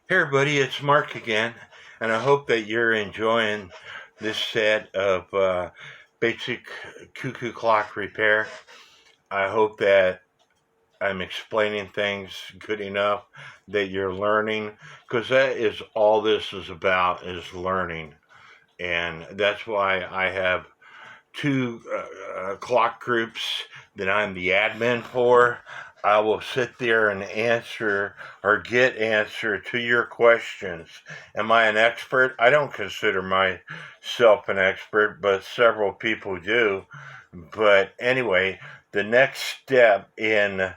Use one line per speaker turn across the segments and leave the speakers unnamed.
Hey everybody, it's Mark again, and I hope that you're enjoying this set of basic cuckoo clock repair. I hope that I'm explaining things good enough that you're learning, because that is all this is about, is learning. And that's why I have two clock groups that I'm the admin for. I will sit there and answer or get answer to your questions. Am I an expert? I don't consider myself an expert, but several people do. But anyway, the next step in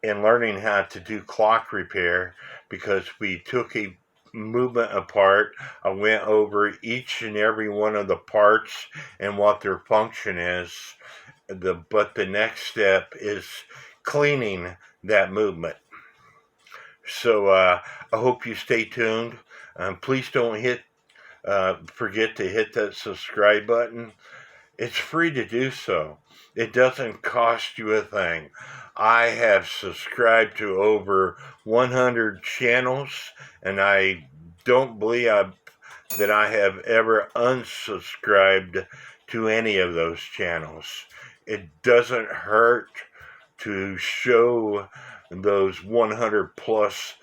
learning how to do clock repair, because we took a movement apart, I went over each and every one of the parts and what their function is. But the next step is cleaning that movement. So I hope you stay tuned. Please don't forget to hit that subscribe button. It's free to do so. It doesn't cost you a thing. I have subscribed to over 100 channels, and I don't believe that I have ever unsubscribed to any of those channels. It doesn't hurt to show those 100 plus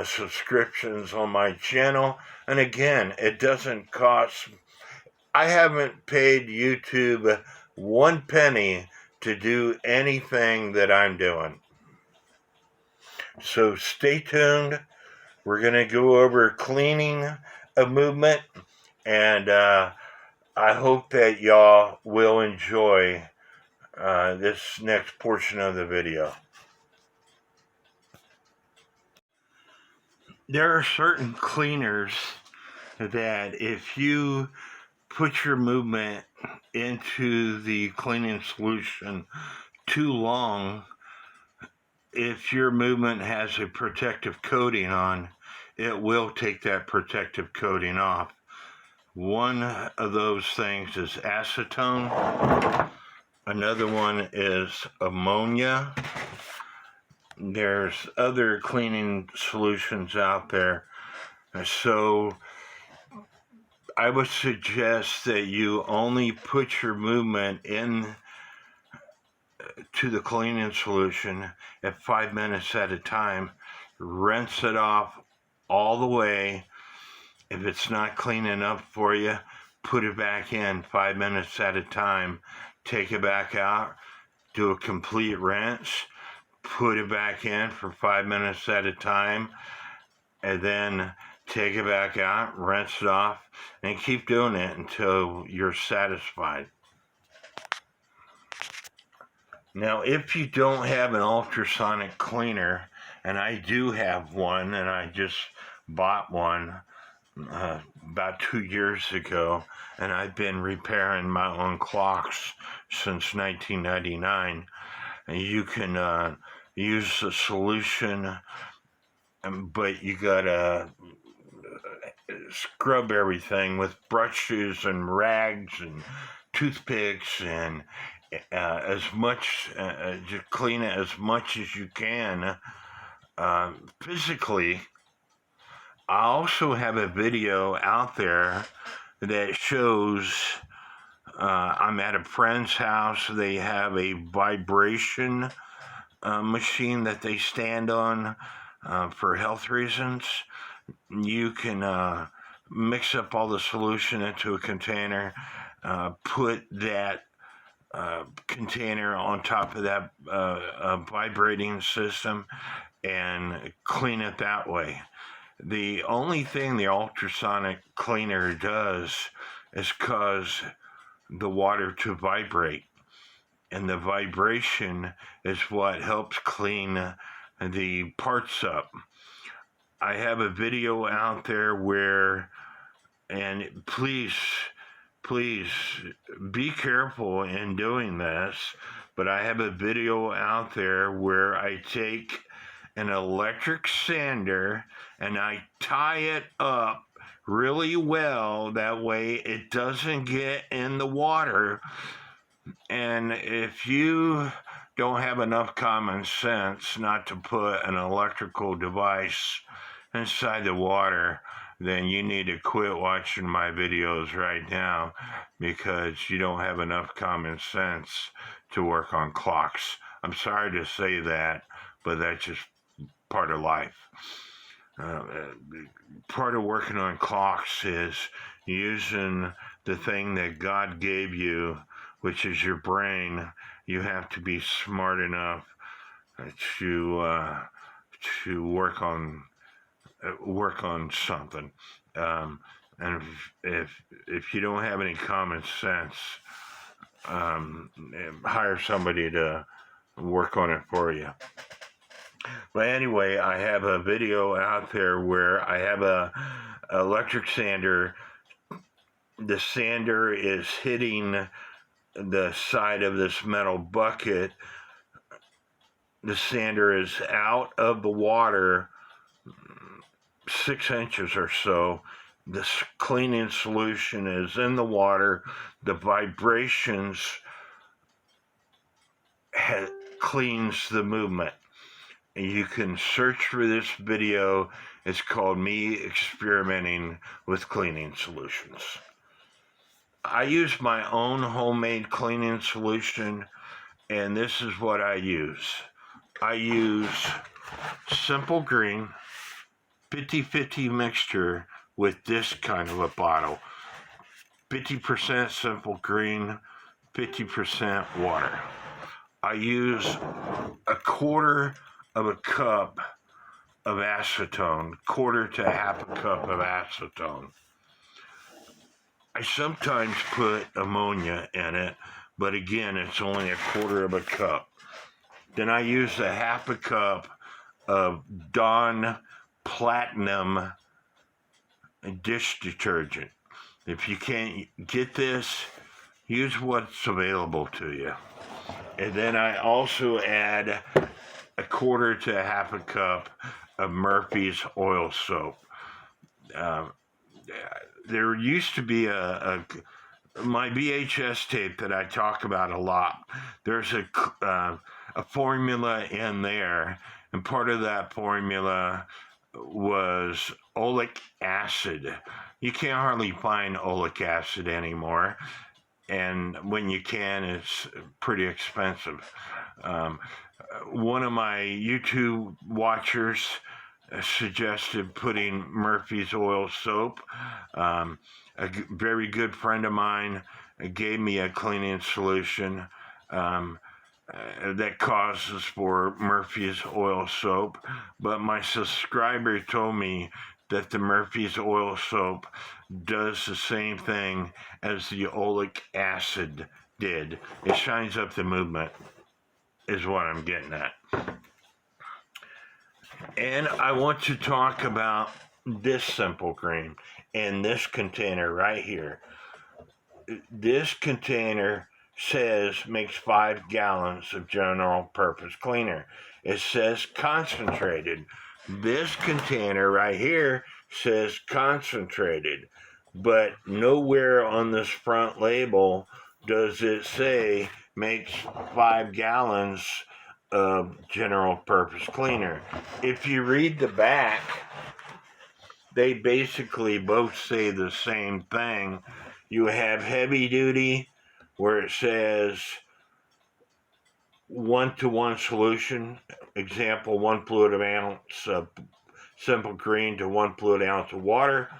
subscriptions on my channel. And again, it doesn't cost. I haven't paid YouTube one penny to do anything that I'm doing. So stay tuned. We're going to go over cleaning a movement, and I hope that y'all will enjoy this next portion of the video. There are certain cleaners that if you put your movement into the cleaning solution too long, if your movement has a protective coating on, it will take that protective coating off. One of those things is acetone. Another one is ammonia. There's other cleaning solutions out there. So I would suggest that you only put your movement in to the cleaning solution at 5 minutes at a time. Rinse it off all the way. If it's not clean enough for you, put it back in 5 minutes at a time. Take it back out, do a complete rinse, put it back in for 5 minutes at a time, and then take it back out, rinse it off, and keep doing it until you're satisfied. Now, if you don't have an ultrasonic cleaner, and I do have one, and I just bought one about 2 years ago, and I've been repairing my own clocks since 1999. And you can use the solution, but you gotta scrub everything with brushes and rags and toothpicks and as much, just clean it as much as you can physically. I also have a video out there that shows I'm at a friend's house. They have a vibration machine that they stand on for health reasons. You can mix up all the solution into a container, put that container on top of that vibrating system, and clean it that way. The only thing the ultrasonic cleaner does is cause the water to vibrate, and the vibration is what helps clean the parts up. I have a video out there where, and please be careful in doing this, but I have a video out there where I take an electric sander and I tie it up really well. That way it doesn't get in the water. And if you don't have enough common sense not to put an electrical device inside the water, then you need to quit watching my videos right now, because you don't have enough common sense to work on clocks. I'm sorry to say that, but that's just part of life. Uh, Part of working on clocks is using the thing that God gave you, which is your brain. You have to be smart enough to work on something. And if you don't have any common sense, hire somebody to work on it for you. But anyway, I have a video out there where I have a electric sander. The sander is hitting the side of this metal bucket. The sander is out of the water 6 inches or so. This cleaning solution is in the water. The vibrations cleans the movement. You can search for this video. It's called Me Experimenting with Cleaning Solutions. I use my own homemade cleaning solution, and this is what I use. I use Simple Green 50-50 mixture with this kind of a bottle. 50% Simple Green, 50% water. I use a quarter of a cup of acetone, quarter to half a cup of acetone. I sometimes put ammonia in it, but again, it's only a quarter of a cup. Then I use a half a cup of Dawn Platinum dish detergent. If you can't get this, use what's available to you. And then I also add a quarter to half a cup of Murphy's oil soap. There used to be my VHS tape that I talk about a lot. There's a formula in there, and part of that formula was oleic acid. You can't hardly find oleic acid anymore, and when you can, it's pretty expensive. One of my YouTube watchers suggested putting Murphy's oil soap. A very good friend of mine gave me a cleaning solution that causes for Murphy's oil soap, but my subscriber told me that the Murphy's oil soap does the same thing as the oleic acid did. It shines up the movement, is what I'm getting at. And I want to talk about this Simple Green in this container right here. This container says makes 5 gallons of general purpose cleaner. It says concentrated. This container right here says concentrated, but nowhere on this front label does it say makes 5 gallons of general purpose cleaner. If you read the back, they basically both say the same thing. You have heavy duty, where it says 1-to-1 solution, example 1 fluid ounce of Simple Green to 1 fluid ounce of water.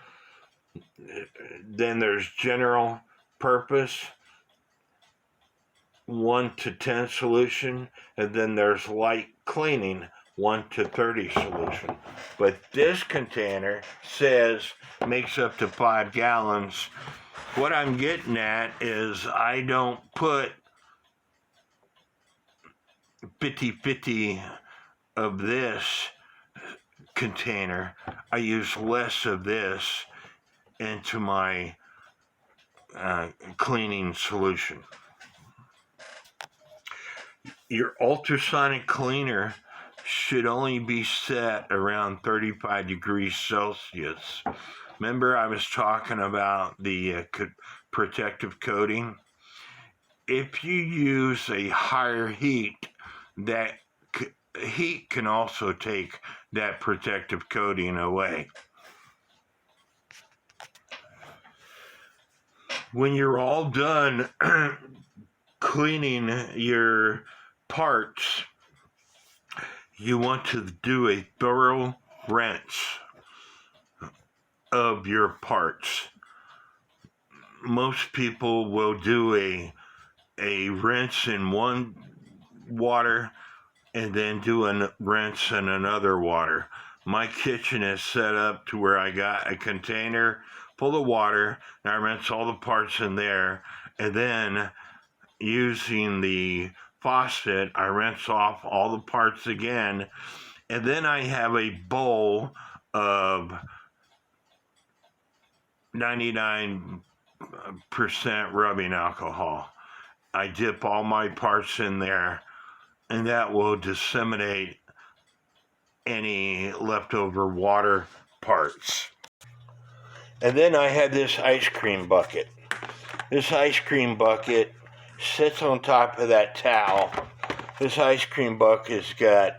Then there's general purpose, 1-to-10 solution, and then there's light cleaning, 1-to-30 solution. But this container says makes up to 5 gallons. What I'm getting at is I don't put 50-50 of this container. I use less of this into my cleaning solution. Your ultrasonic cleaner should only be set around 35 degrees Celsius. Remember I was talking about the protective coating? If you use a higher heat, that heat can also take that protective coating away. When you're all done cleaning your parts, you want to do a thorough rinse of your parts. Most people will do a rinse in one water and then do a rinse in another water. My kitchen is set up to where I got a container full of water, and I rinse all the parts in there, and then using the faucet, I rinse off all the parts again, and then I have a bowl of 99% rubbing alcohol. I dip all my parts in there, and that will disseminate any leftover water parts. And then I have this ice cream bucket. This ice cream bucket sits on top of that towel. This ice cream bucket's got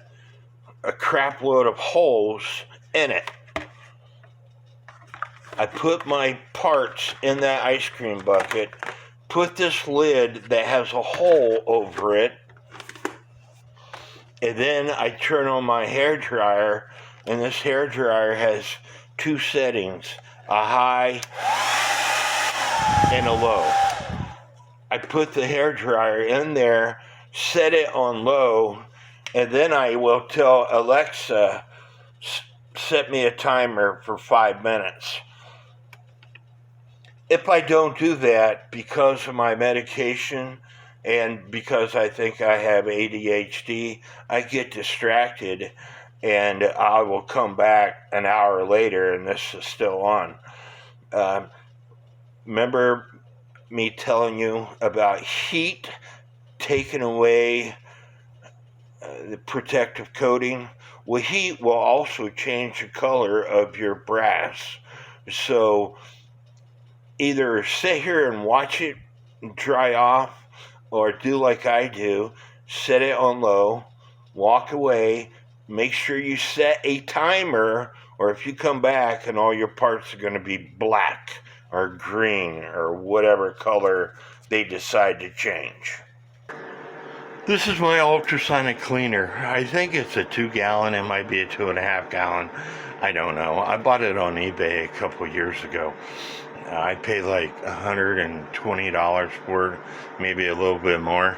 a crap load of holes in it. I put my parts in that ice cream bucket, put this lid that has a hole over it, and then I turn on my hair dryer, and this hair dryer has two settings, a high and a low. I put the hair dryer in there, set it on low, and then I will tell Alexa, set me a timer for 5 minutes. If I don't do that because of my medication and because I think I have ADHD, I get distracted and I will come back an hour later and this is still on. Remember me telling you about heat taking away the protective coating? Well, heat will also change the color of your brass. So either sit here and watch it dry off, or do like I do, set it on low, walk away, make sure you set a timer, or if you come back and all your parts are going to be black or green or whatever color they decide to change. This is my ultrasonic cleaner. I think it's a 2 gallon, it might be a 2.5 gallon. I don't know. I bought it on eBay a couple years ago. I paid like $120 for it, maybe a little bit more.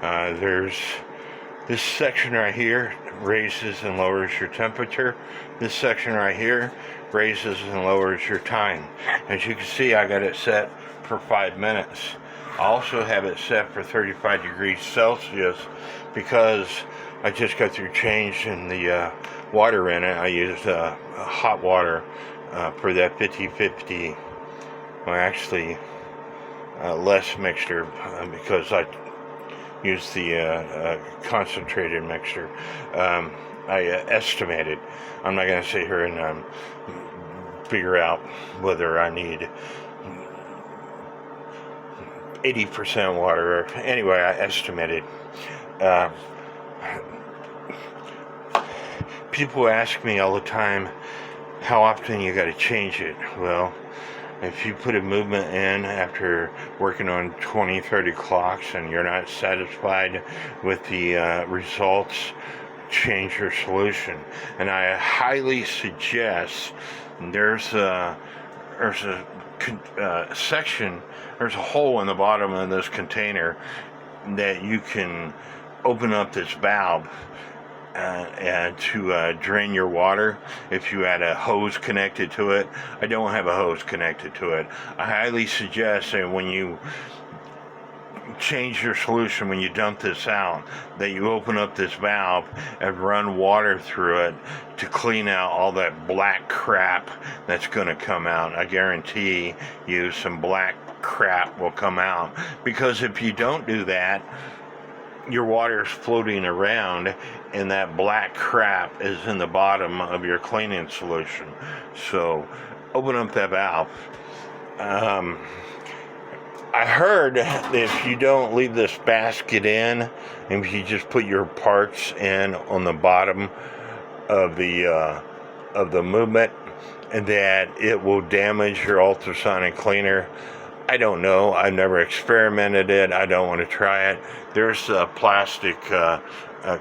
There's this section right here raises and lowers your temperature. This section right here raises and lowers your time. As you can see, I got it set for 5 minutes. I also have it set for 35 degrees Celsius because I just got through changing the water in it. I used hot water for that 50-50. Well, actually, less mixture because I used the concentrated mixture. I estimated. I'm not going to sit here and figure out whether I need 80% water. Anyway, I estimated. People ask me all the time, how often you got to change it? Well, if you put a movement in after working on 20-30 clocks and you're not satisfied with the results, change your solution. And I highly suggest there's a section, there's a hole in the bottom of this container that you can open up this valve and to drain your water if you had a hose connected to it. I don't have a hose connected to it. I highly suggest that when you change your solution, when you dump this out, that you open up this valve and run water through it to clean out all that black crap that's going to come out. I guarantee you some black crap will come out, because if you don't do that, your water is floating around and that black crap is in the bottom of your cleaning solution. So open up that valve. I heard that if you don't leave this basket in, and if you just put your parts in on the bottom of the movement, and that it will damage your ultrasonic cleaner. I don't know. I've never experimented it. I don't want to try it. There's a plastic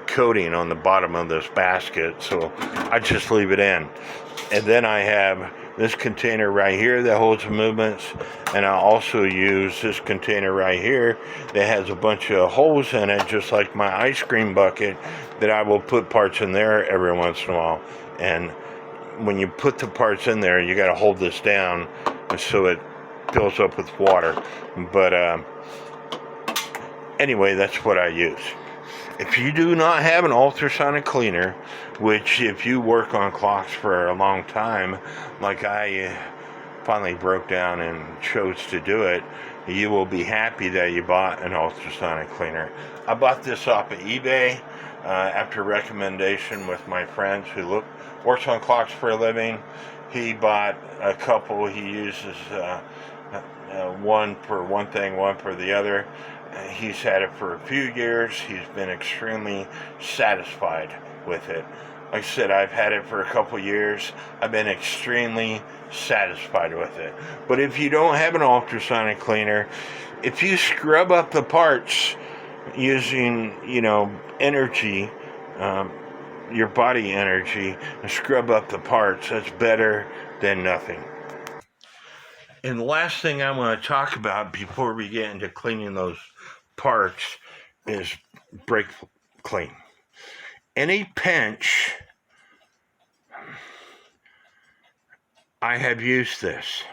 coating on the bottom of this basket, so I just leave it in. And then I have this container right here that holds movements, and I also use this container right here that has a bunch of holes in it, just like my ice cream bucket, that I will put parts in there every once in a while. And when you put the parts in there, you got to hold this down so it fills up with water. But anyway, that's what I use. If you do not have an ultrasonic cleaner, which if you work on clocks for a long time, like I finally broke down and chose to do it, you will be happy that you bought an ultrasonic cleaner. I bought this off of eBay after recommendation with my friends who works on clocks for a living. He bought a couple. He uses one for one thing, one for the other. He's had it for a few years. He's been extremely satisfied with it. Like I said, I've had it for a couple years. I've been extremely satisfied with it. But if you don't have an ultrasonic cleaner, if you scrub up the parts using, energy, your body energy, and scrub up the parts, that's better than nothing. And the last thing I want to talk about before we get into cleaning those parts is brake clean. Any pinch, I have used this.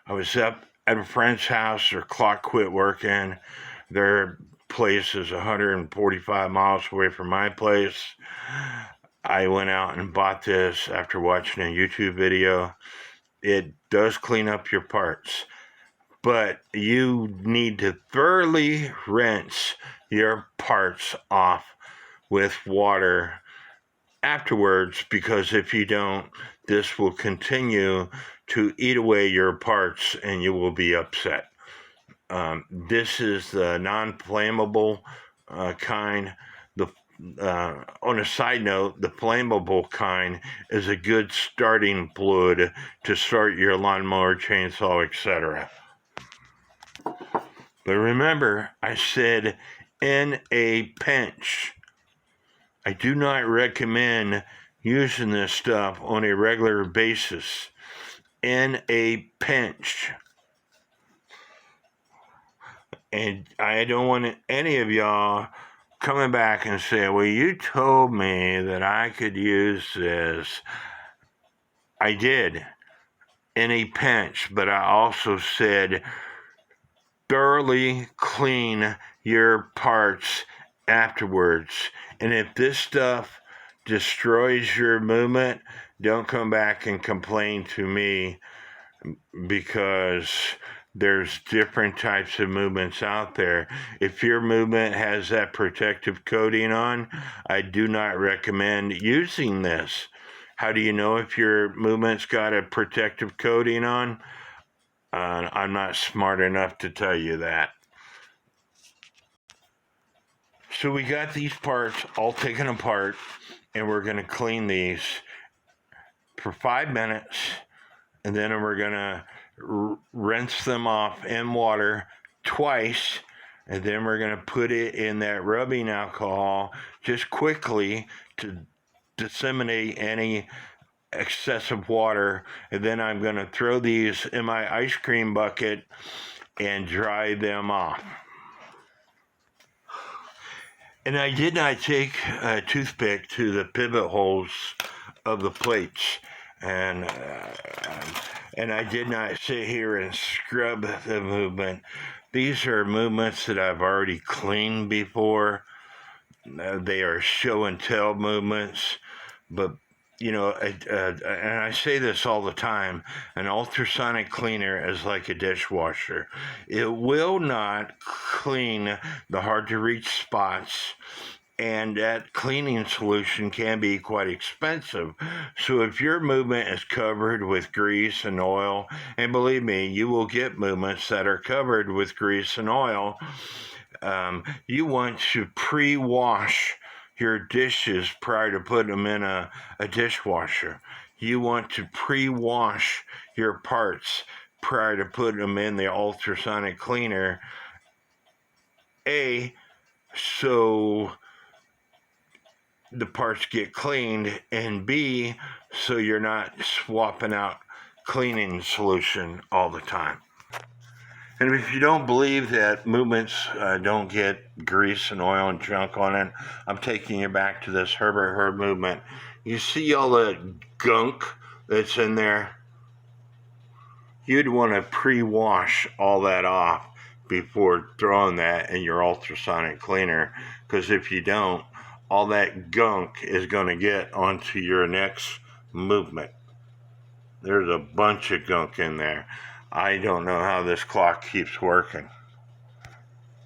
I was up at a friend's house. Their clock quit working. Their place is 145 miles away from my place. I went out and bought this after watching a YouTube video. It does clean up your parts, but you need to thoroughly rinse your parts off with water afterwards, because if you don't, this will continue to eat away your parts and you will be upset. This is the non-flammable kind. On a side note, the flammable kind is a good starting fluid to start your lawnmower, chainsaw, etc. But remember, I said in a pinch. I do not recommend using this stuff on a regular basis. In a pinch. And I don't want any of y'all coming back and say, well, you told me that I could use this. I did in a pinch, but I also said thoroughly clean your parts afterwards. And if this stuff destroys your movement, don't come back and complain to me, because there's different types of movements out there. If your movement has that protective coating on, I do not recommend using this. How do you know if your movement's got a protective coating on? I'm not smart enough to tell you that. So we got these parts all taken apart, and we're going to clean these for 5 minutes, and then we're going to rinse them off in water twice, and then we're going to put it in that rubbing alcohol just quickly to disseminate any excessive water, and then I'm going to throw these in my ice cream bucket and dry them off. And I did not take a toothpick to the pivot holes of the plates, and I did not sit here and scrub the movement. These are movements that I've already cleaned before. They are show and tell movements, but and I say this all the time, an ultrasonic cleaner is like a dishwasher. It will not clean the hard to reach spots and that cleaning solution can be quite expensive. So if your movement is covered with grease and oil, and believe me, you will get movements that are covered with grease and oil, you want to pre-wash your dishes prior to putting them in a dishwasher. You want to pre-wash your parts prior to putting them in the ultrasonic cleaner. So the parts get cleaned, and B, so you're not swapping out cleaning solution all the time. And if you don't believe that movements don't get grease and oil and junk on it, I'm taking you back to this Herbert Herd movement. You see all the gunk that's in there? You'd want to pre-wash all that off before throwing that in your ultrasonic cleaner, because if you don't, all that gunk is going to get onto your next movement. There's a bunch of gunk in there. I don't know how this clock keeps working,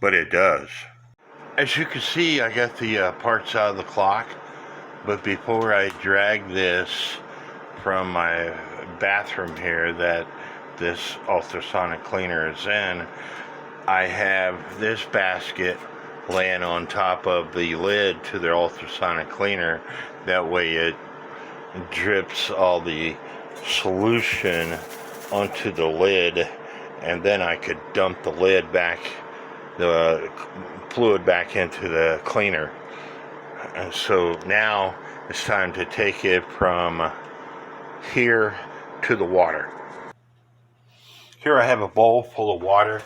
but it does. As you can see, I got the parts out of the clock, but before I drag this from my bathroom here that this ultrasonic cleaner is in, I have this basket laying on top of the lid to the ultrasonic cleaner. That way it drips all the solution onto the lid, and then I could dump the lid back, the fluid back into the cleaner. And so now it's time to take it from here to the water. Here I have a bowl full of water,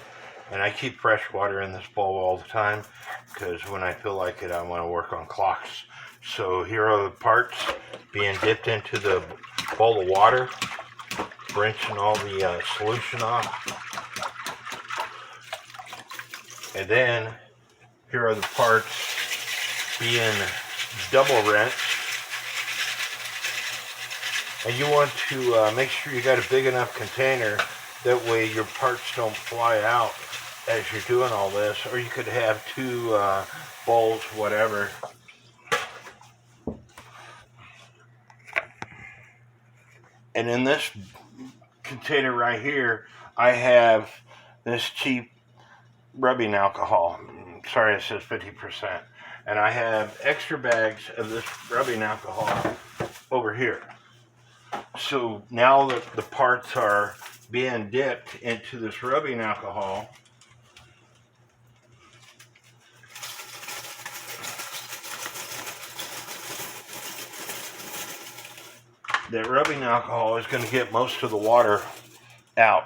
and I keep fresh water in this bowl all the time because when I feel like it, I want to work on clocks. So here are the parts being dipped into the bowl of water, rinsing all the solution off. And then here are the parts being double rinsed. And you want to make sure you got a big enough container, that way your parts don't fly out as you're doing all this, or you could have two bowls, whatever. And in this container right here, I have this cheap rubbing alcohol. Sorry, it says 50%. And I have extra bags of this rubbing alcohol over here. So now that the parts are being dipped into this rubbing alcohol, that rubbing alcohol is going to get most of the water out.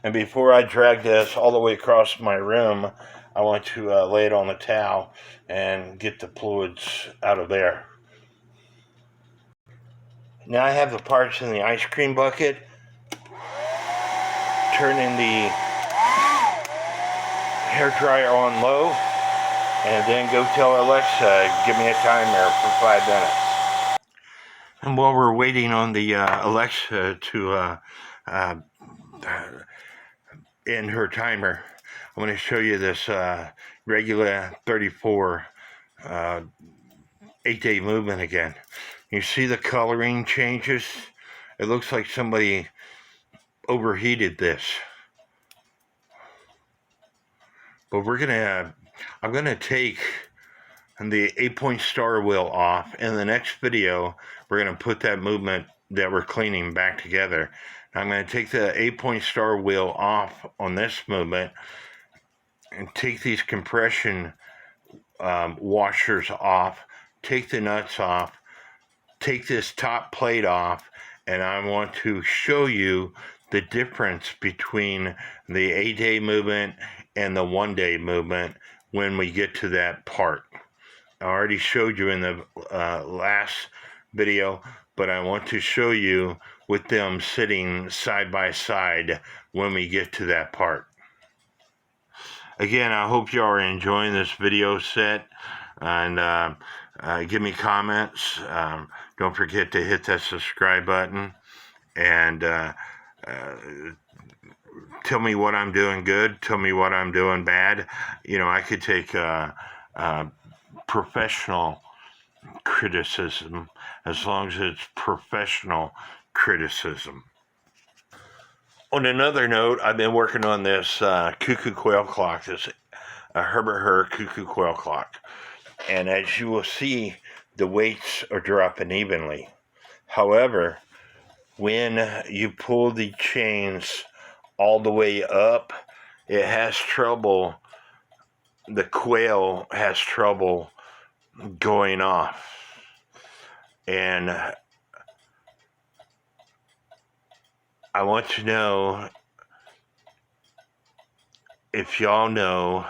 And before I drag this all the way across my room, I want to lay it on the towel and get the fluids out of there. Now I have the parts in the ice cream bucket. Turning the hair dryer on low, and then go tell Alexa, give me a timer for 5 minutes. And while we're waiting on the Alexa to end her timer, I'm going to show you this regular 34 8-day movement again. You see the coloring changes? It looks like somebody overheated this. But I'm gonna take the 8-point star wheel off. In the next video, we're gonna put that movement that we're cleaning back together. I'm gonna take the 8-point star wheel off on this movement and take these compression washers off, take the nuts off, take this top plate off, and I want to show you the difference between the 8-day movement and the 1-day movement when we get to that part. I already showed you in the last video, but I want to show you with them sitting side by side when we get to that part. Again, I hope you are enjoying this video set, and give me comments. Don't forget to hit that subscribe button, and tell me what I'm doing good, tell me what I'm doing bad. You know, I could take professional criticism, as long as it's professional criticism. On another note, I've been working on this cuckoo quail clock, this Herbert Hur cuckoo quail clock. And as you will see, the weights are dropping evenly. However, when you pull the chains all the way up, it has trouble, the quail has trouble going off. And I want to know if y'all know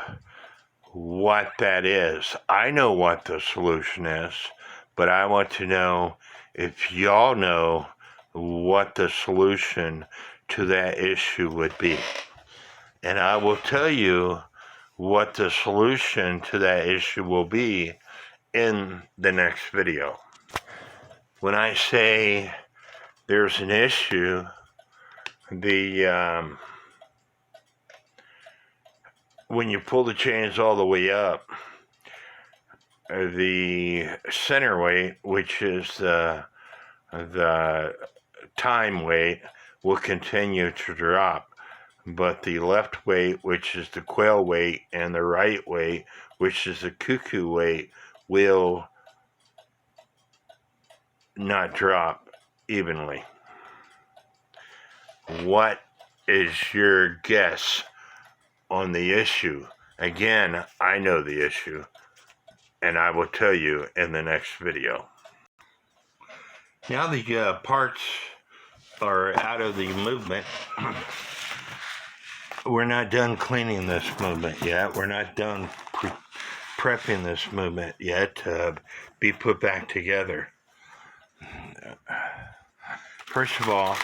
what that is. I know what the solution is, but I want to know if y'all know what the solution to that issue would be. And I will tell you what the solution to that issue will be in the next video. When I say there's an issue, when you pull the chains all the way up, the center weight, which is the time weight, will continue to drop, but the left weight, which is the quail weight, and the right weight, which is the cuckoo weight, will not drop evenly. What is your guess on the issue? Again, I know the issue, and I will tell you in the next video. Now the parts are out of the movement. We're not done cleaning this movement yet. We're not done prepping this movement yet to be put back together. First of all,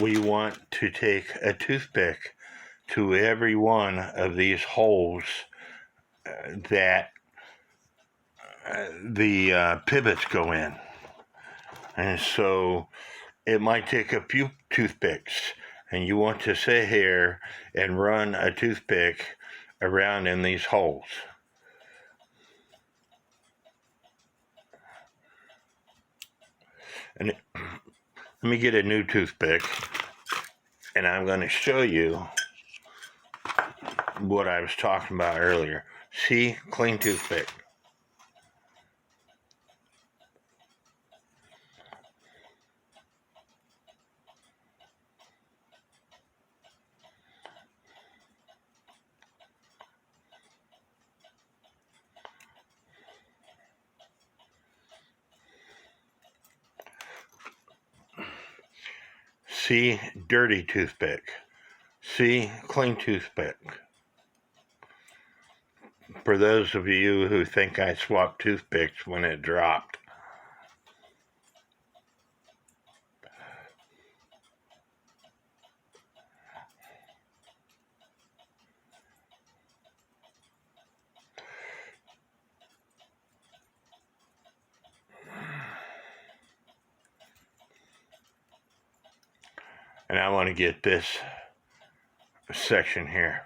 we want to take a toothpick to every one of these holes that the pivots go in. And so it might take a few toothpicks, and you want to sit here and run a toothpick around in these holes. And let me get a new toothpick, and I'm going to show you what I was talking about earlier. See, clean toothpick. See, dirty toothpick. See, clean toothpick. For those of you who think I swapped toothpicks when it dropped. And I want to get this section here.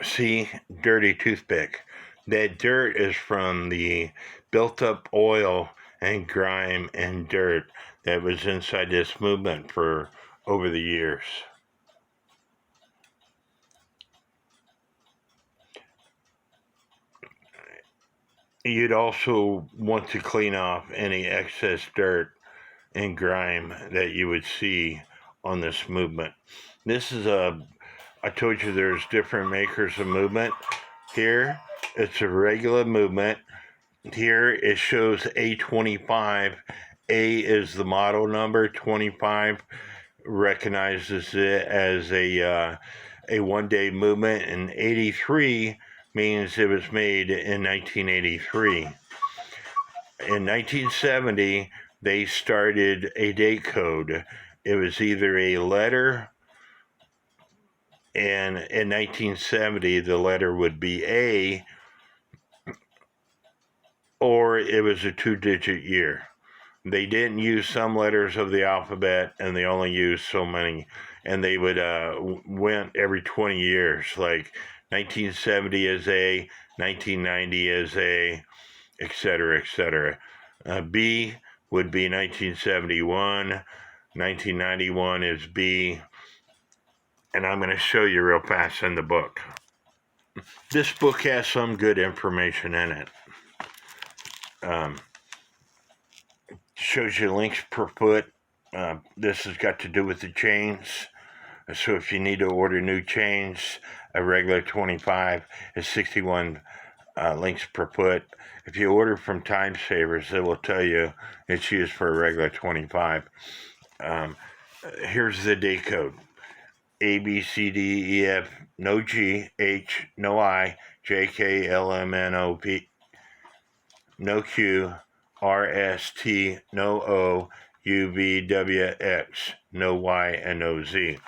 See, dirty toothpick. That dirt is from the built up oil and grime and dirt that was inside this movement for over the years. You'd also want to clean off any excess dirt and grime that you would see on this movement. This is I told you there's different makers of movement. Here, it's a regular movement. Here, it shows A25. A is the model number. 25 recognizes it as a one-day movement, and 83 means it was made in 1983. In 1970, they started a date code. It was either a letter, and in 1970, the letter would be A, or it was a 2-digit year. They didn't use some letters of the alphabet, and they only used so many, and they would went every 20 years, like 1970 is A, 1990 is A, etc., etc. B would be 1971, 1991 is B, and I'm going to show you real fast in the book. This book has some good information in it. Shows you links per foot. This has got to do with the chains. So if you need to order new chains, a regular 25 is 61 links per foot. If you order from Time Savers, it will tell you it's used for a regular 25. Here's the day code. A, B, C, D, E, F, no G, H, no I, J, K, L, M, N, O, P, no Q, R, S, T, no O, U, V, W, X, no Y, and no Z.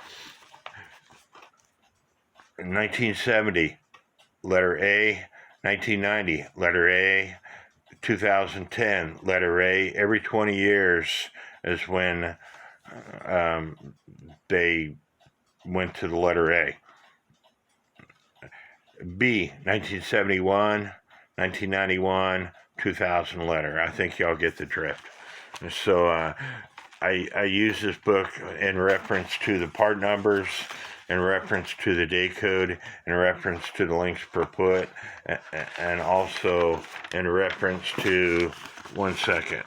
In 1970, letter A. 1990, letter A. 2010, letter A. Every 20 years is when they went to the letter A. B, 1971, 1991, 2000 letter. I think y'all get the drift. So I use this book in reference to the part numbers, in reference to the day code, in reference to the links per foot, and also in reference to, one second.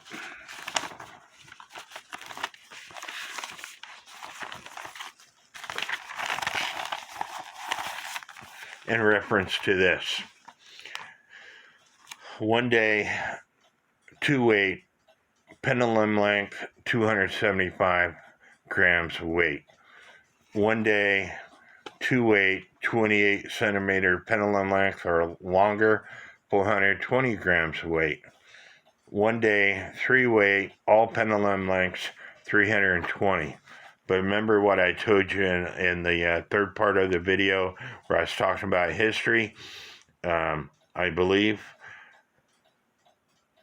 In reference to this. One day, 2 weight, pendulum length, 275 grams of weight. One day, 2 weight, 28 centimeter pendulum length or longer, 420 grams of weight. One day, 3 weight, all pendulum lengths, 320. But remember what I told you in the third part of the video where I was talking about history? I believe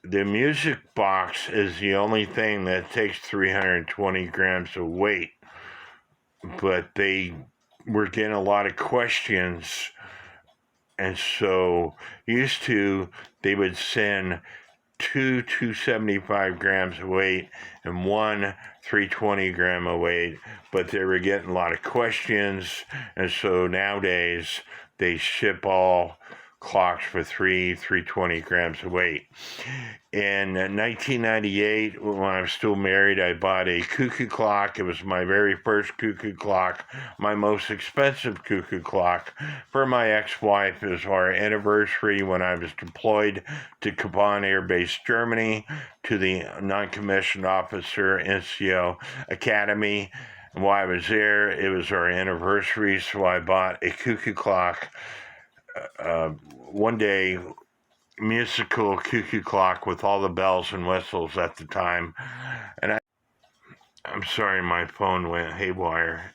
the music box is the only thing that takes 320 grams of weight. But they were getting a lot of questions, and so used to they would send 275 grams of weight and 320 gram of weight, but they were getting a lot of questions, and so nowadays they ship all clocks for 320 grams of weight. In 1998, when I was still married, I bought a Cuckoo clock. It was my very first Cuckoo clock, my most expensive Cuckoo clock. For my ex-wife, it was our anniversary when I was deployed to Kaban Air Base, Germany, to the non-commissioned officer NCO Academy. And while I was there, it was our anniversary, so I bought a Cuckoo clock. One day, musical Cuckoo clock with all the bells and whistles at the time, and I'm sorry, my phone went haywire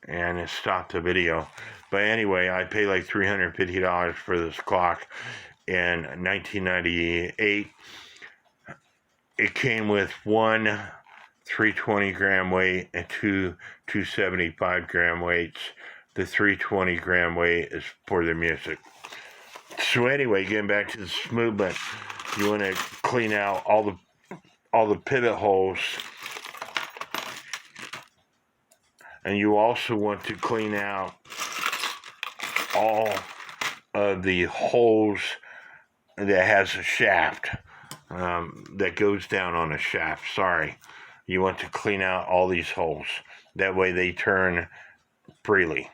and it stopped the video. But anyway, I paid like $350 for this clock in 1998. It came with one 320 gram weight and two 275 gram weights. The 320 gram weight is for the music. So anyway, getting back to this movement, you want to clean out all the pivot holes, and you also want to clean out all of the holes that has a shaft that goes down on a shaft. Sorry, you want to clean out all these holes. That way they turn freely.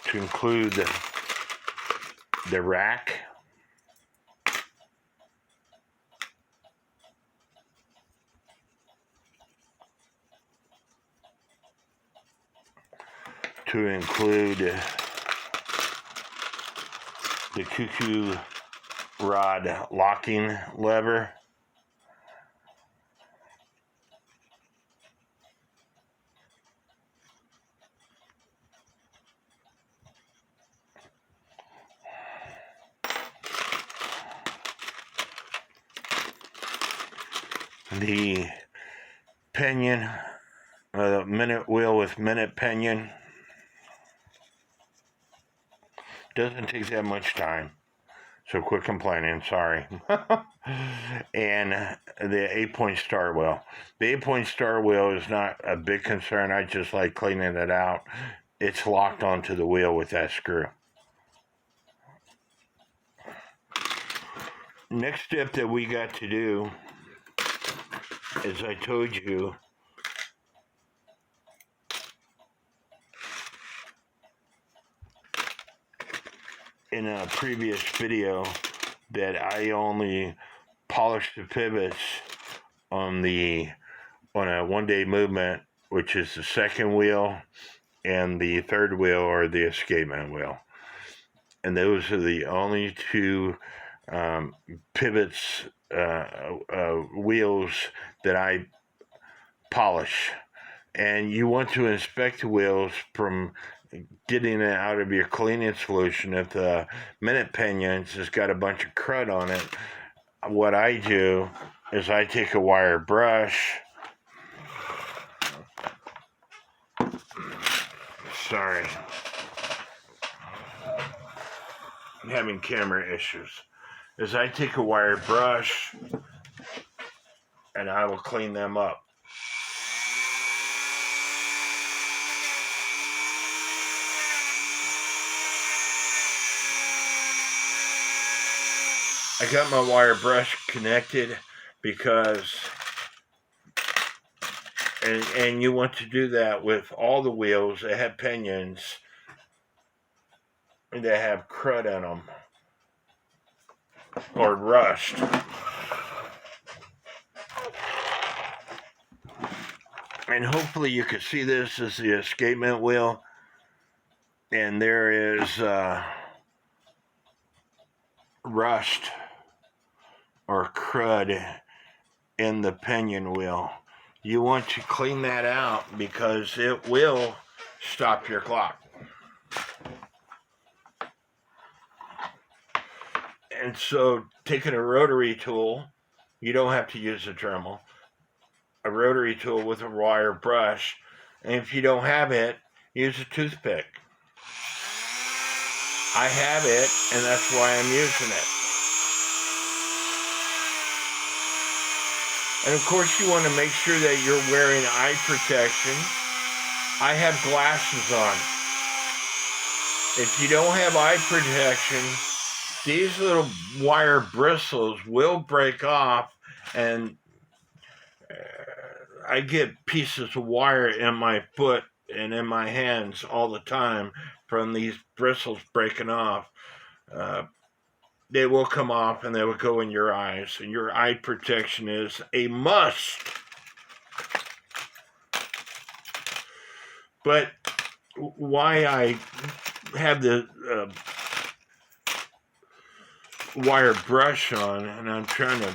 To include the rack, to include the Cuckoo rod locking lever, the pinion, a minute wheel with minute pinion. Doesn't take that much time, so quit complaining, sorry. And the 8-point star wheel. The 8-point star wheel is not a big concern. I just like cleaning it out. It's locked onto the wheel with that screw. Next step that we got to do, as I told you, in a previous video, that I only polished the pivots on a one-day movement, which is the second wheel and the third wheel, or the escapement wheel. And those are the only two pivots, wheels that I polish. And you want to inspect the wheels from getting it out of your cleaning solution. If the minute pinions has got a bunch of crud on it, what I do is I take a wire brush. Sorry, I'm having camera issues. Is I take a wire brush and I will clean them up. I got my wire brush connected because, and you want to do that with all the wheels that have pinions that have crud in them or rust. And hopefully you can see this is the escapement wheel, and there is rust or crud in the pinion wheel. You want to clean that out because it will stop your clock. And so taking a rotary tool, you don't have to use a Dremel, a rotary tool with a wire brush, and if you don't have it, use a toothpick. I have it, and that's why I'm using it. And of course you want to make sure that you're wearing eye protection. I have glasses on. If you don't have eye protection, these little wire bristles will break off, and I get pieces of wire in my foot and in my hands all the time from these bristles breaking off. They will come off and they will go in your eyes, and your eye protection is a must. But why I have the wire brush on, and I'm trying to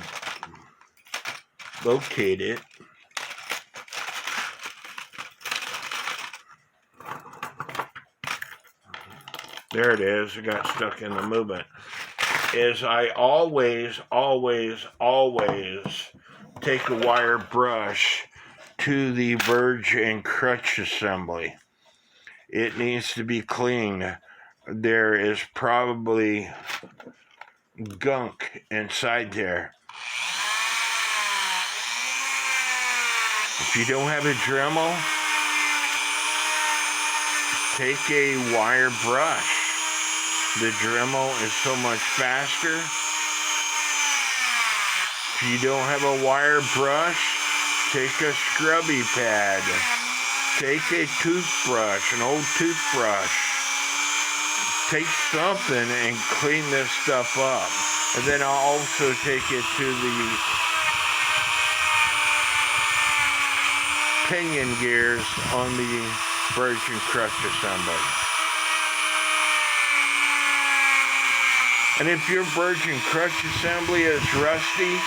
locate it. There it is. It got stuck in the movement. Is I always take a wire brush to the verge and crutch assembly. It needs to be cleaned. There is probably gunk inside there. If you don't have a Dremel, take a wire brush. The Dremel is so much faster. If you don't have a wire brush, take a scrubby pad. Take a toothbrush, an old toothbrush. Take something and clean this stuff up. And then I'll also take it to the pinion gears on the Virgin Crutch assembly. And if your Virgin Crutch assembly is rusty,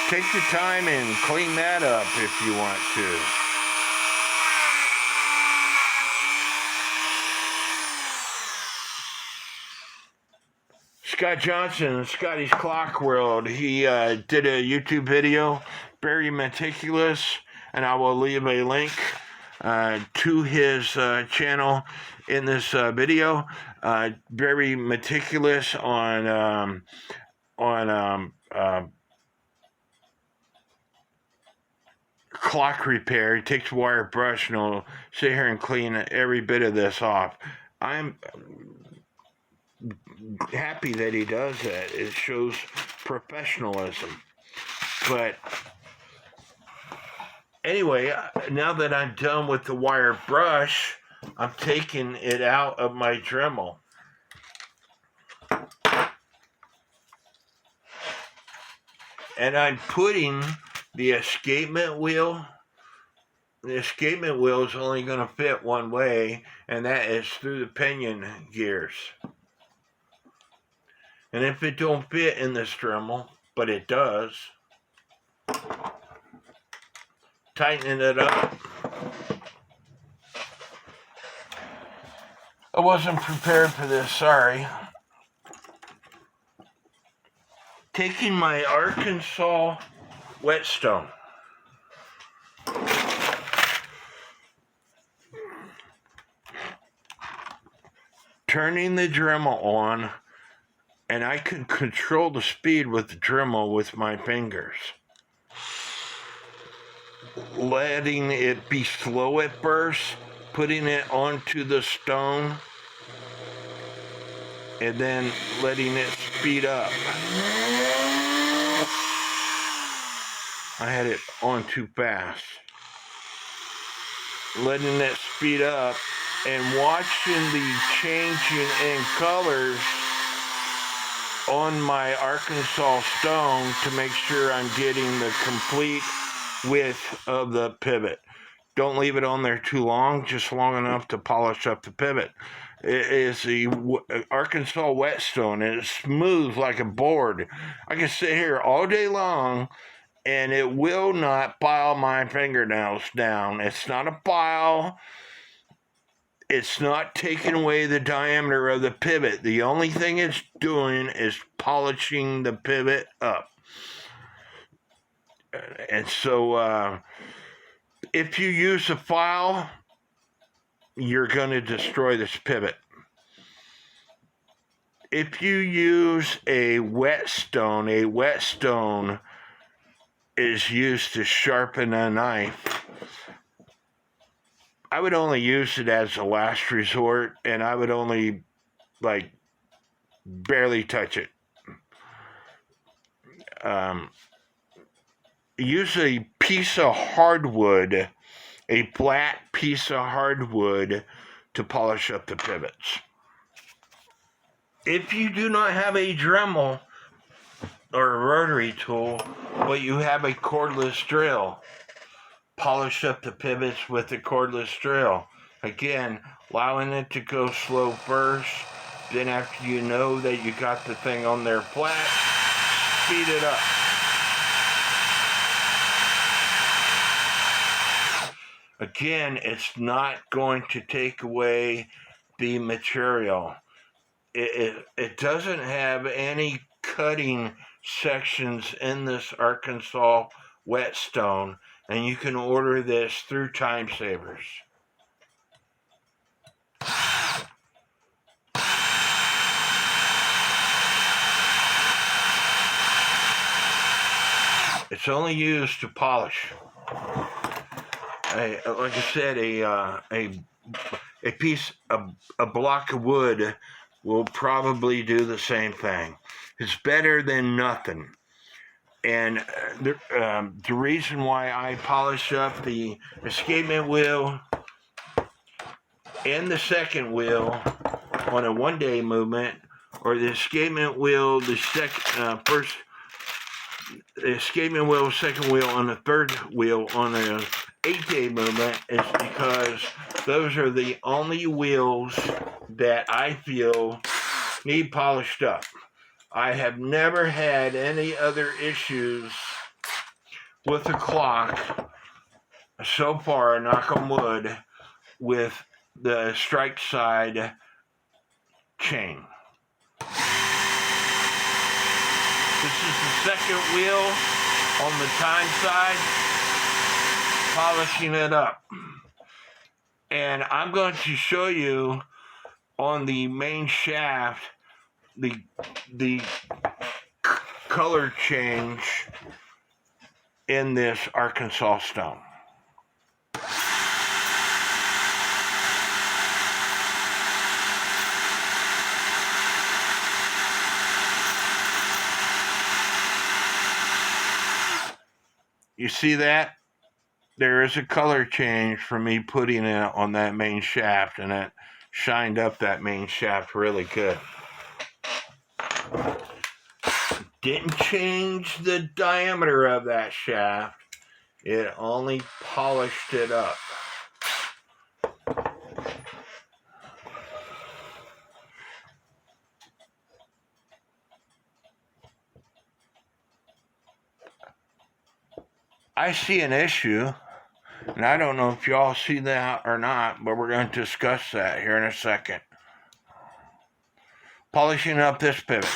take the time and clean that up if you want to. Scott Johnson, Scotty's Clock World, he did a YouTube video very meticulous, and I will leave a link to his channel in this video. Very meticulous on clock repair. He takes a wire brush and he'll sit here and clean every bit of this off. I'm happy that he does that. It shows professionalism. But anyway, now that I'm done with the wire brush, I'm taking it out of my Dremel. And I'm putting the escapement wheel. The escapement wheel is only going to fit one way, and that is through the pinion gears. And if it don't fit in this Dremel, but it does, tighten it up. I wasn't prepared for this, sorry. Taking my Arkansas whetstone. Turning the Dremel on, and I can control the speed with the Dremel with my fingers. Letting it be slow at first, putting it onto the stone, and then letting it speed up. I had it on too fast. Letting it speed up and watching the changing in colors on my Arkansas stone to make sure I'm getting the complete width of the pivot. Don't leave it on there too long, just long enough to polish up the pivot. It is the Arkansas whetstone, and it's smooth like a board. I can sit here all day long, and it will not file my fingernails down. It's not a file. It's not taking away the diameter of the pivot. The only thing it's doing is polishing the pivot up. And so, if you use a file, you're going to destroy this pivot. If you use a whetstone is used to sharpen a knife. I would only use it as a last resort, and I would only, barely touch it. Use a piece of hardwood, a flat piece of hardwood, to polish up the pivots. If you do not have a Dremel or a rotary tool, but you have a cordless drill, polish up the pivots with the cordless drill. Again, allowing it to go slow first, then after you know that you got the thing on there flat, speed it up. Again, it's not going to take away the material. It doesn't have any cutting sections in this Arkansas whetstone, and you can order this through Time Savers. It's only used to polish. Like I said, a block of wood will probably do the same thing. It's better than nothing. And the reason why I polish up the escapement wheel and the second wheel on a one-day movement, or the escapement wheel, the escapement wheel, second wheel on the third wheel on a 8-day movement, is because those are the only wheels that I feel need polished up. I have never had any other issues with the clock so far, knock on wood, with the strike side chain. This is the second wheel on the time side, polishing it up. And I'm going to show you on the main shaft the color change in this Arkansas stone. You see that? There is a color change from me putting it on that main shaft, and it shined up that main shaft really good. Didn't change the diameter of that shaft. It only polished it up. I see an issue, and I don't know if y'all see that or not, but we're going to discuss that here in a second. Polishing up this pivot.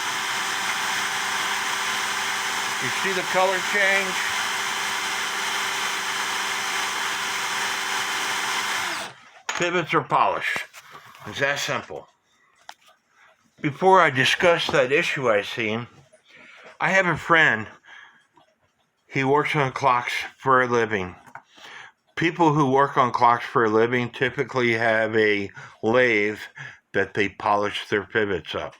You see the color change? Pivots are polished. It's that simple. Before I discuss that issue I seen, I have a friend. He works on clocks for a living. People who work on clocks for a living typically have a lathe that they polish their pivots up.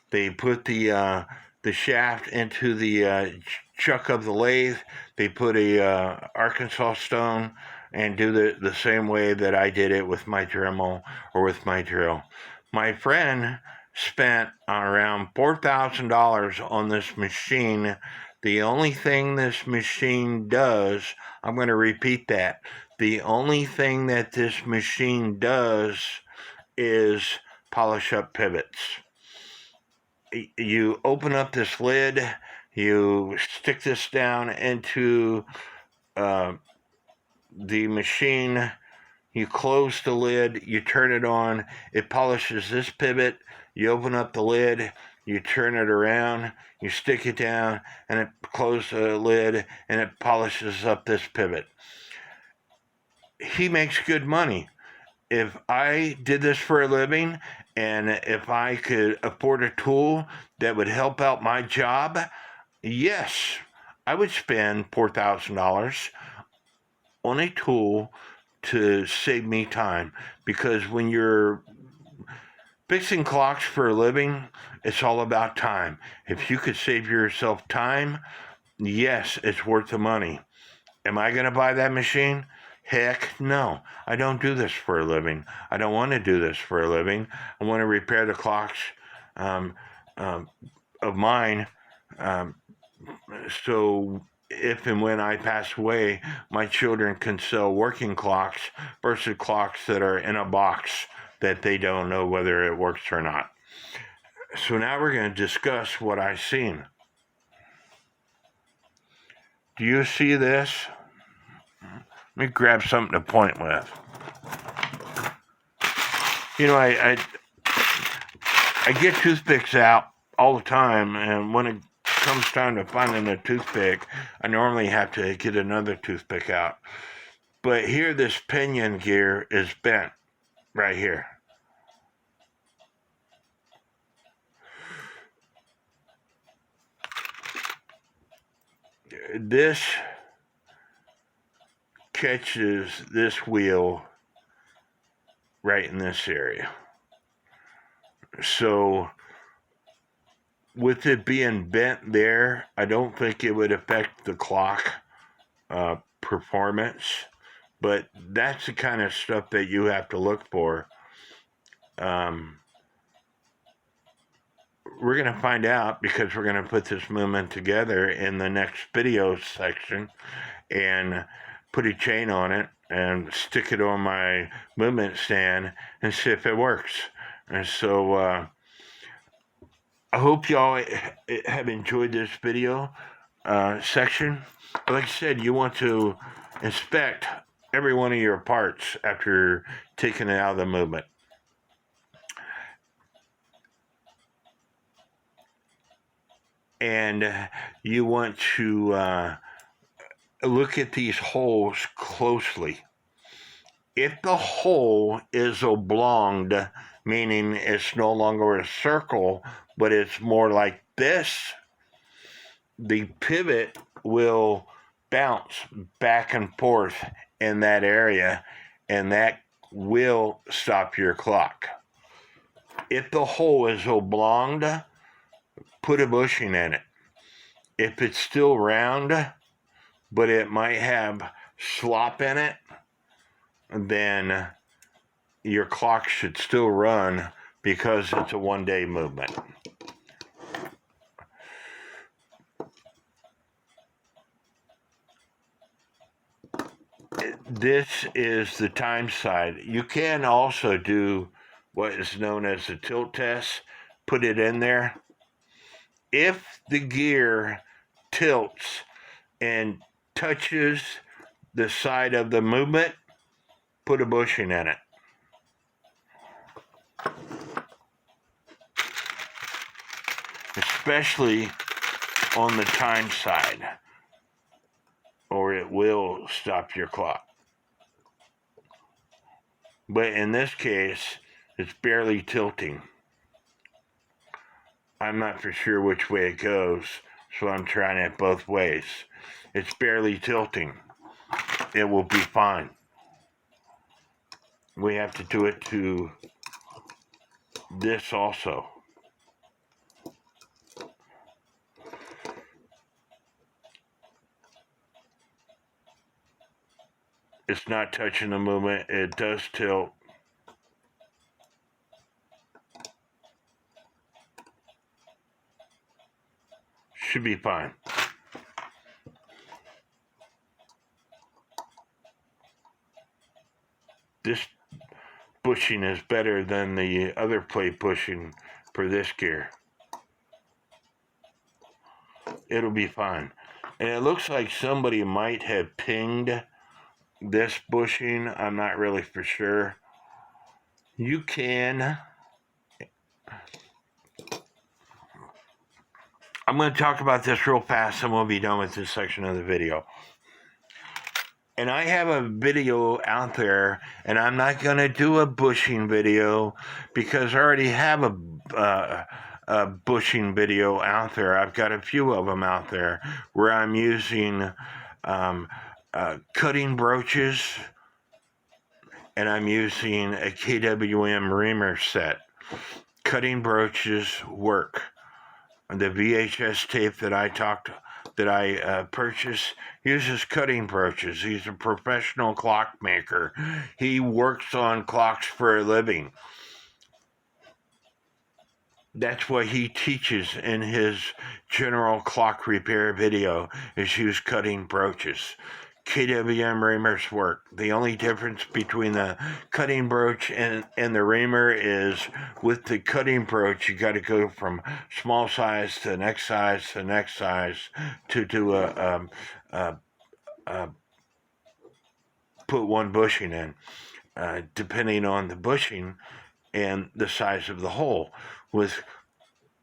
They put the shaft into the chuck of the lathe. They put a Arkansas stone and do the same way that I did it with my Dremel or with my drill. My friend spent around $4,000 on this machine. The only thing this machine does, I'm going to repeat that. The only thing that this machine does is polish up pivots. You open up this lid, you stick this down into the machine, you close the lid, you turn it on, it polishes this pivot, you open up the lid, you turn it around, you stick it down, and it closes the lid, and it polishes up this pivot. He makes good money. If I did this for a living, and if I could afford a tool that would help out my job, yes, I would spend $4,000 on a tool to save me time. Because when you're fixing clocks for a living, it's all about time. If you could save yourself time, yes, it's worth the money. Am I going to buy that machine? Heck no. I don't do this for a living. I don't want to do this for a living. I want to repair the clocks of mine. So if and when I pass away, my children can sell working clocks versus clocks that are in a box that they don't know whether it works or not. So now we're going to discuss what I've seen. Do you see this? Let me grab something to point with. You know, I get toothpicks out all the time, and when it comes time to finding a toothpick, I normally have to get another toothpick out. But here, this pinion gear is bent right here. This catches this wheel right in this area. So with it being bent there, I don't think it would affect the clock performance, but that's the kind of stuff that you have to look for. We're going to find out because we're going to put this movement together in the next video section and put a chain on it and stick it on my movement stand and see if it works. And so I hope y'all have enjoyed this video section. Like I said, you want to inspect every one of your parts after taking it out of the movement. and you want to look at these holes closely. If the hole is oblonged, meaning it's no longer a circle, but it's more like this, the pivot will bounce back and forth in that area, and that will stop your clock. If the hole is oblonged, put a bushing in it. If it's still round, but it might have slop in it, then your clock should still run because it's a one-day movement. This is the time side. You can also do what is known as a tilt test. Put it in there. If the gear tilts and touches the side of the movement, put a bushing in it. Especially on the time side, or it will stop your clock. But in this case, it's barely tilting. I'm not for sure which way it goes, so I'm trying it both ways. It's barely tilting. It will be fine. We have to do it to this also. It's not touching the movement. It does tilt. Should be fine. This bushing is better than the other plate bushing for this gear. It'll be fine. And it looks like somebody might have pinged this bushing. I'm not really for sure. You can. I'm going to talk about this real fast and we'll be done with this section of the video. And I have a video out there, and I'm not going to do a bushing video because I already have a bushing video out there. I've got a few of them out there where I'm using cutting broaches, and I'm using a KWM reamer set. Cutting broaches work. The VHS tape that I purchased uses cutting broaches. He's a professional clockmaker. He works on clocks for a living. That's what he teaches in his general clock repair video, is use cutting broaches. KWM reamers work. The only difference between the cutting broach and the reamer is with the cutting broach, you got to go from small size to the next size to the next size to do put one bushing in, depending on the bushing and the size of the hole. With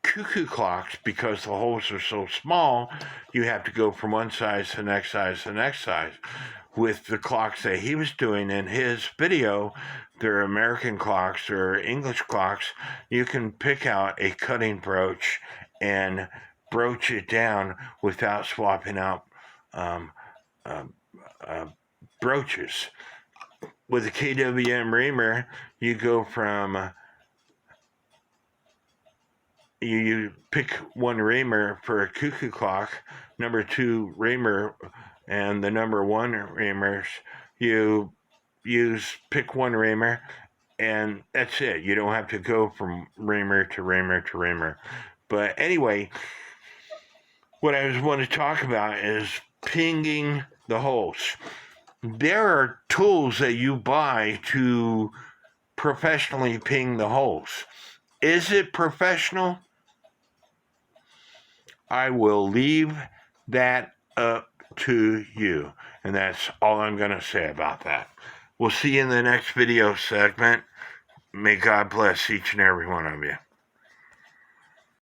Cuckoo clocks, because the holes are so small, you have to go from one size to the next size to the next size. With the clocks that he was doing in his video, they're American clocks or English clocks, you can pick out a cutting broach and broach it down without swapping out broaches. With a KWM reamer, you go from you pick one reamer for a Cuckoo clock, number 2 reamer, and the number 1 reamers. You pick one reamer, and that's it. You don't have to go from reamer to reamer to reamer. But anyway, what I want to talk about is pinging the holes. There are tools that you buy to professionally ping the holes. Is it professional? I will leave that up to you. And that's all I'm going to say about that. We'll see you in the next video segment. May God bless each and every one of you.